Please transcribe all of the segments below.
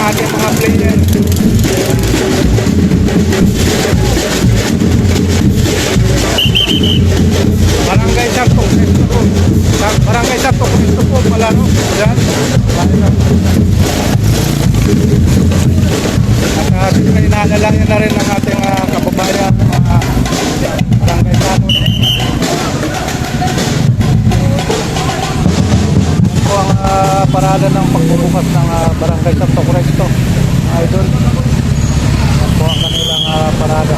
ating mga player. Barangay Santo Cristo. Barangay Santo Cristo po pala, no? Yan. At siyempre inaalalayan na rin ng ating kababayan Barangay Santo. Ito po ang parada ng pagbubukas ng Barangay Santo Cristo. Idol. Ito po ang kanilang parada.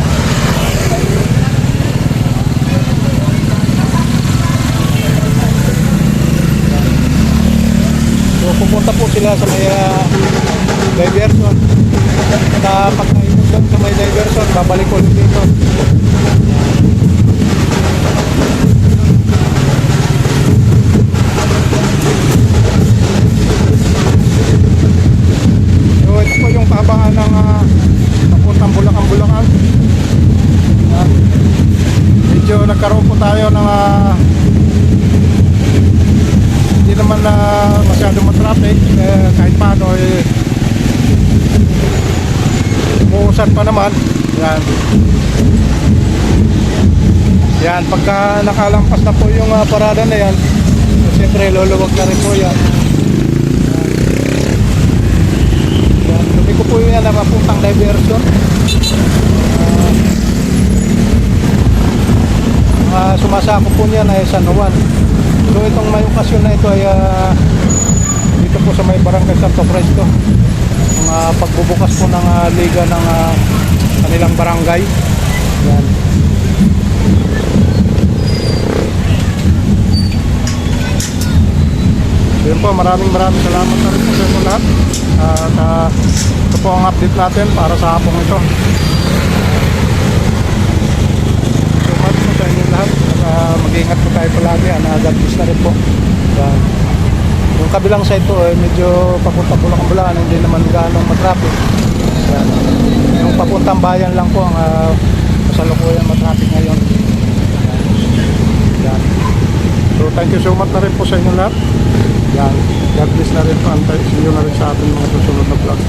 So pupunta po sila sa may diversion. At pagkaipon doon sa may diversion, babalik ulit dito. So ito po yung kabangan ng papuntang Bulacan. Medyo nagkaroon po tayo ng hindi naman na masyadong matraffic, kahit paano umuusan pa naman. Yan, pagka nakalampas na po yung parada na yan, siyempre luluwag na rin po yan. Dumi ko po yan na mapuntang diversion. Sumasako po niyan ay San Juan. So itong may okasyon na ito ay dito po sa may Barangay Santo Cristo, ang pagbubukas po ng liga ng kanilang barangay. Yan. So yun po, maraming salamat na rin po sa inyo lahat. At ito po ang update natin para sa hapong ito. Salamat po sa inyo lahat. Mag-iingat po tayo palagi. God bless na rin po. Yan. Yung kabilang side po medyo papunta Bulacan, hindi naman gaano matraffic. Yan. Yung papuntang bayan lang po ang kasalukuyan matraffic ngayon. Yan. So thank you so much na rin po sa inyo lahat. Yan. God bless na rin po. See you na rin sa ating mga susunod na vlog.